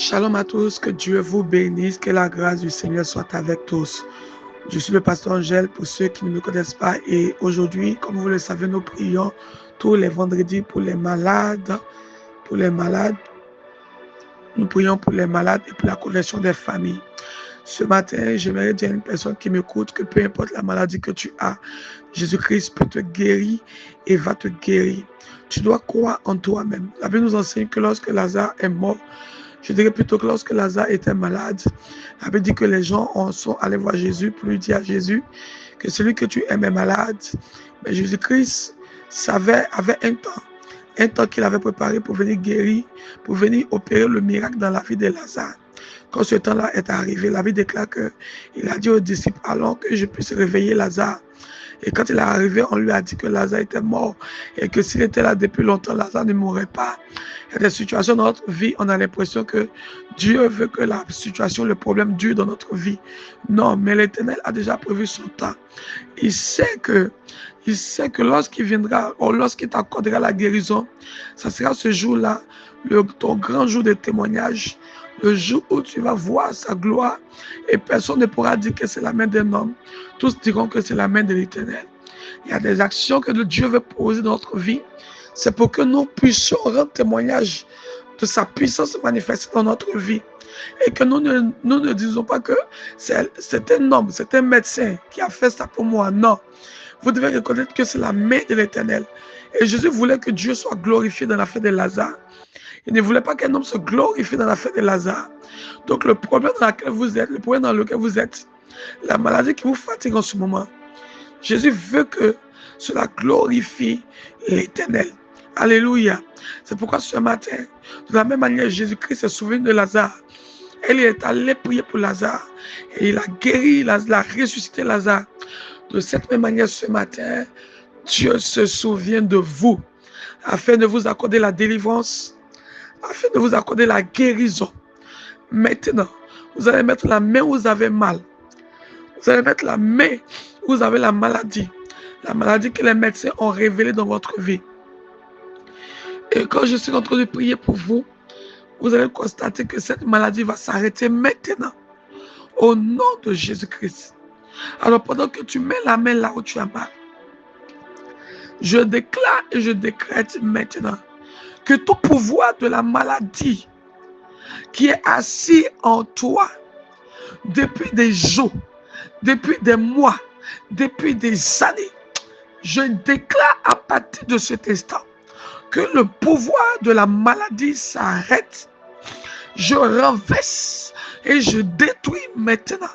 Shalom à tous, que Dieu vous bénisse, que la grâce du Seigneur soit avec tous. Je suis le pasteur Angèle pour ceux qui ne me connaissent pas et aujourd'hui, comme vous le savez, nous prions tous les vendredis pour les malades, pour les malades. Nous prions pour les malades et pour la conversion des familles. Ce matin, j'aimerais dire à une personne qui m'écoute que peu importe la maladie que tu as, Jésus-Christ peut te guérir et va te guérir. Tu dois croire en toi-même. La Bible nous enseigne que lorsque Lazare est mort, je dirais plutôt que lorsque Lazare était malade, la Bible dit que les gens sont allés voir Jésus pour lui dire à Jésus que celui que tu aimes est malade. Mais Jésus-Christ avait un temps qu'il avait préparé pour venir guérir, pour venir opérer le miracle dans la vie de Lazare. Quand ce temps-là est arrivé, la Bible déclare qu'il a dit aux disciples, allons que je puisse réveiller Lazare. Et quand il est arrivé, on lui a dit que Lazare était mort et que s'il était là depuis longtemps, Lazare ne mourrait pas. Il y a des situations dans notre vie, on a l'impression que Dieu veut que la situation, le problème dure dans notre vie. Non, mais l'Éternel a déjà prévu son temps. Il sait que lorsqu'il viendra, ou lorsqu'il t'accordera la guérison, ça sera ce jour-là, ton grand jour de témoignage, le jour où tu vas voir sa gloire et personne ne pourra dire que c'est la main d'un homme. Tous diront que c'est la main de l'Éternel. Il y a des actions que Dieu veut poser dans notre vie. C'est pour que nous puissions rendre témoignage de sa puissance manifestée dans notre vie. Et que nous ne disons pas que c'est un homme, c'est un médecin qui a fait ça pour moi. Non. Vous devez reconnaître que c'est la main de l'Éternel. Et Jésus voulait que Dieu soit glorifié dans l'affaire de Lazare. Il ne voulait pas qu'un homme se glorifie dans l'affaire de Lazare. Donc le problème dans lequel vous êtes, le problème dans lequel vous êtes, la maladie qui vous fatigue en ce moment, Jésus veut que cela glorifie l'Éternel. Alléluia. C'est pourquoi ce matin, de la même manière, Jésus-Christ se souvient de Lazare. Et il est allé prier pour Lazare. Et il a guéri, il a ressuscité Lazare. De cette même manière, ce matin, Dieu se souvient de vous afin de vous accorder la délivrance, afin de vous accorder la guérison. Maintenant, vous allez mettre la main où vous avez mal. Vous allez mettre la main où vous avez la maladie que les médecins ont révélée dans votre vie. Et quand je suis en train de prier pour vous, vous allez constater que cette maladie va s'arrêter maintenant, au nom de Jésus-Christ. Alors pendant que tu mets la main là où tu as mal, je déclare et je décrète maintenant que tout pouvoir de la maladie qui est assis en toi depuis des jours, depuis des mois, depuis des années, je déclare à partir de cet instant que le pouvoir de la maladie s'arrête. Je renverse et je détruis maintenant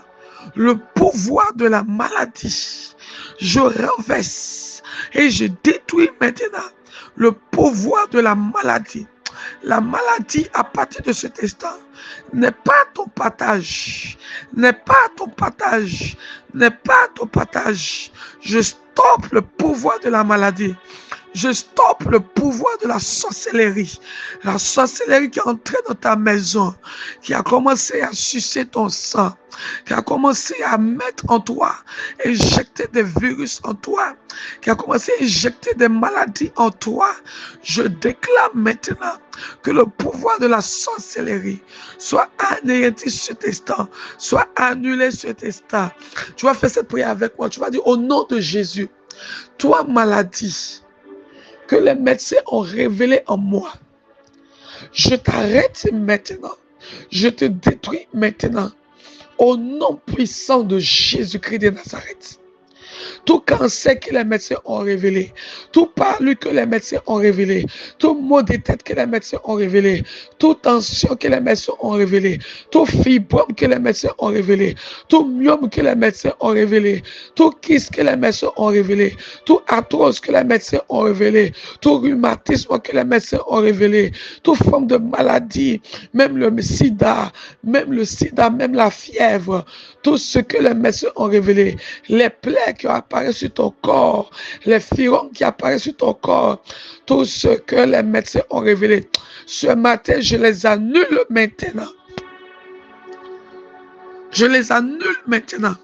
le pouvoir de la maladie. Je renverse et je détruis maintenant le pouvoir de la maladie. La maladie, à partir de cet instant, n'est pas ton partage. N'est pas ton partage. N'est pas ton partage. Je stoppe le pouvoir de la maladie. Je stoppe le pouvoir de la sorcellerie. La sorcellerie qui est entrée dans ta maison, qui a commencé à sucer ton sang, qui a commencé à mettre en toi, injecter des virus en toi, qui a commencé à injecter des maladies en toi. Je déclare maintenant que le pouvoir de la sorcellerie soit anéanti sur cet instant, soit annulé sur cet instant. Tu vas faire cette prière avec moi. Tu vas dire au nom de Jésus, toi maladie, que les médecins ont révélé en moi, je t'arrête maintenant, je te détruis maintenant, au nom puissant de Jésus-Christ de Nazareth. Tout cancer que les médecins ont révélé, tout parlu que les médecins ont révélé, tout maux de tête que les médecins ont révélé, toute tension que les médecins ont révélé, tout fibrome que les médecins ont révélé, tout myome que les médecins ont révélé, tout kyste que les médecins ont révélé, tout arthrose que les médecins ont révélé, tout rhumatisme que les médecins ont révélé, toute forme de maladie, même le sida, même la fièvre, tout ce que les médecins ont révélé, les plaies qui apparaissent sur ton corps, les fibroses qui apparaissent sur ton corps, tout ce que les médecins ont révélé. Ce matin, je les annule maintenant. Je les annule maintenant.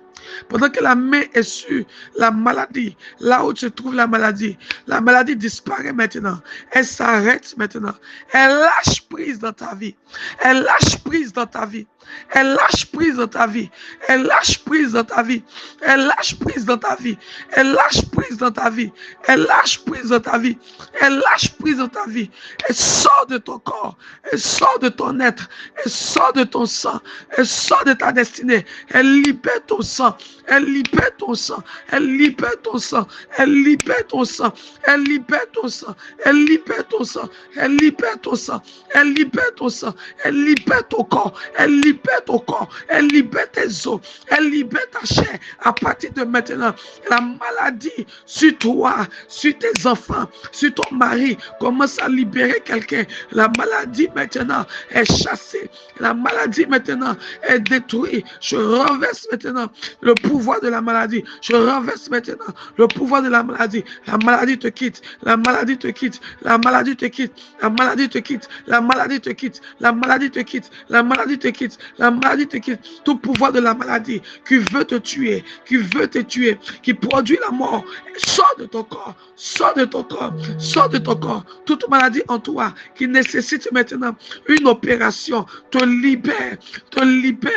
Pendant que la main est sur la maladie, là où se trouve la maladie disparaît maintenant. Elle s'arrête maintenant. Elle lâche prise dans ta vie. Elle lâche prise dans ta vie. Elle lâche prise dans ta vie. Elle lâche prise dans ta vie. Elle lâche prise dans ta vie. Elle lâche prise dans ta vie. Elle lâche prise dans ta vie. Elle lâche prise dans ta vie. Elle sort de ton corps. Elle sort de ton être. Elle sort de ton sang. Elle sort de ta destinée. Elle libère ton sang. Elle libère ton sang. Elle libère ton sang. Elle libère ton sang. Elle libère ton sang. Elle libère ton sang. Elle libère ton sang. Elle libère ton sang. Elle libère ton corps. Elle libère ton corps. Elle libère tes os. Elle libère ta chair. À partir de maintenant, la maladie sur toi, sur tes enfants, sur ton mari, commence à libérer quelqu'un. La maladie maintenant est chassée. La maladie maintenant est détruite. Je renverse maintenant le pouvoir de la maladie. Je renverse maintenant le pouvoir de la maladie. La maladie te quitte. La maladie te quitte. La maladie te quitte. La maladie te quitte. La maladie te quitte. La maladie te quitte. La maladie te quitte. La maladie te quitte. Tout pouvoir de la maladie qui veut te tuer, qui veut te tuer, qui produit la mort, sors de ton corps. Sors de ton corps. Sors de ton corps. Toute maladie en toi qui nécessite maintenant une opération te libère. Te libère.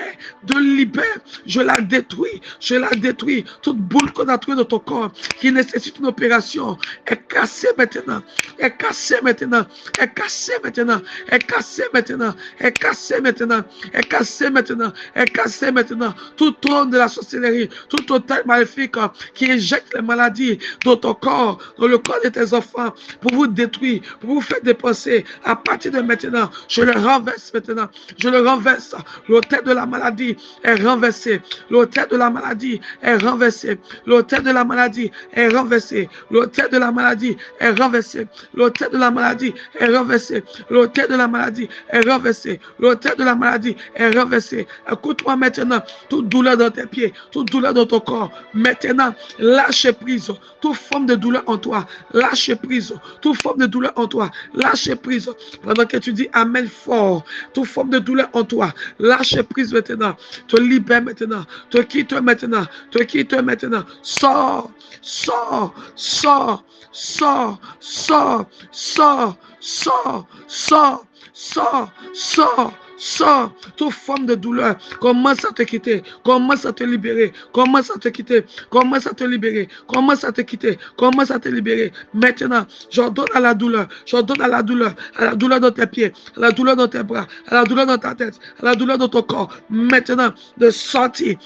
Te libère. Je la détruis. Je la détruis. Toute boule qu'on a trouvée dans ton corps qui nécessite une opération est cassée maintenant. Est cassée maintenant. Est cassée maintenant. Est cassée maintenant. Est cassée maintenant. Est cassée maintenant. Est cassée maintenant. Tout trône de la sorcellerie, tout hôtel maléfique qui injecte les maladies dans ton corps, dans le corps de tes enfants, pour vous détruire, pour vous faire dépenser. À partir de maintenant, je le renverse maintenant. Je le renverse. L'hôtel de la maladie est renversé. L'hôtel de la maladie est renversé. L'hôtel de la maladie est renversé. L'hôtel de la maladie est renversé. L'hôtel de la maladie est renversé. L'hôtel de la maladie est renversé. L'hôtel de la maladie est renversé. Écoute-moi maintenant, toute douleur dans tes pieds, toute douleur dans ton corps, maintenant, lâche prise. Toute forme de douleur en toi, lâche prise. Toute forme de douleur en toi, lâche prise. Pendant que tu dis Amen fort, toute forme de douleur en toi, lâche prise maintenant. Te libère maintenant. Te quitte maintenant. Te quitte maintenant. Sors, sors, sors, sors, sors, sors, sors, sors, sors, sors. Sors, toute forme de douleur, commence à te quitter, commence à te libérer, commence à te quitter, commence à te libérer, commence à te quitter, commence à te libérer. Maintenant, j'ordonne à la douleur, j'ordonne à la douleur dans tes pieds, à la douleur dans tes bras, à la douleur dans ta tête, à la douleur dans ton corps. Maintenant, de sortir,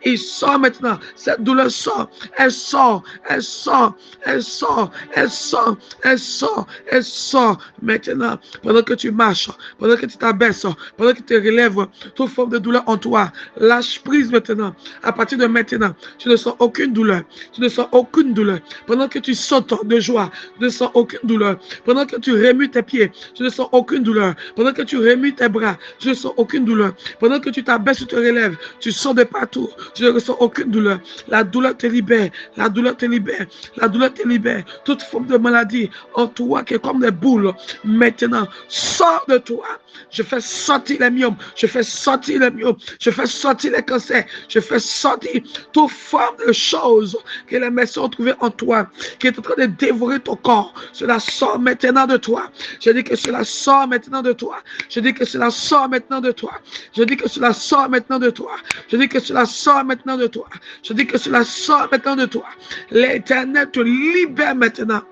il sort maintenant. Cette douleur sort, elle sort, elle sort, elle sort, elle sort, elle sort, elle sort. Maintenant, pendant que tu marches, pendant que tu t'abaisses, pendant que tu te relèves, toute forme de douleur en toi, lâche prise maintenant. À partir de maintenant, tu ne sens aucune douleur. Tu ne sens aucune douleur. Pendant que tu sautes de joie, tu ne sens aucune douleur. Pendant que tu remues tes pieds, tu ne sens aucune douleur. Pendant que tu remues tes bras, tu ne sens aucune douleur. Pendant que tu t'abaisses, tu te relèves, tu sors de partout, tu ne ressens aucune douleur. La douleur te libère. La douleur te libère. La douleur te libère. Toute forme de maladie en toi qui est comme des boules, maintenant, sors de toi. Je fais sortir les myomes, je fais sortir les myomes, je fais sortir les cancers, je fais sortir toute forme de choses que les médecins ont trouvées en toi, qui est en train de dévorer ton corps. Cela sort maintenant de toi. Je dis que cela sort maintenant de toi. Je dis que cela sort maintenant de toi. Je dis que cela sort maintenant de toi. Je dis que cela sort maintenant de toi. Je dis que cela sort maintenant de toi. L'Éternel te libère maintenant.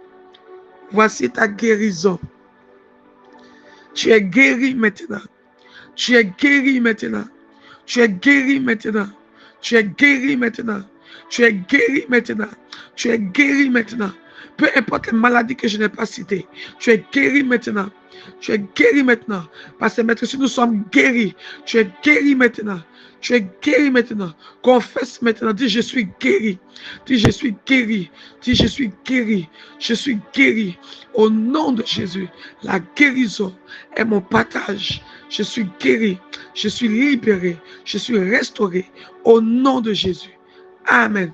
Voici ta guérison. Tu es guéri maintenant. Tu es guéri maintenant. Tu es guéri maintenant. Tu es guéri maintenant. Tu es guéri maintenant. Tu es guéri maintenant. Peu importe les maladies que je n'ai pas citées. Tu es guéri maintenant. Tu es guéri maintenant. Parce que maintenant, si nous sommes guéris, tu es guéri maintenant. Tu es guéri maintenant. Confesse maintenant. Dis, je suis guéri. Dis, je suis guéri. Dis, je suis guéri. Je suis guéri. Au nom de Jésus, la guérison est mon partage. Je suis guéri. Je suis libéré. Je suis restauré. Au nom de Jésus. Amen.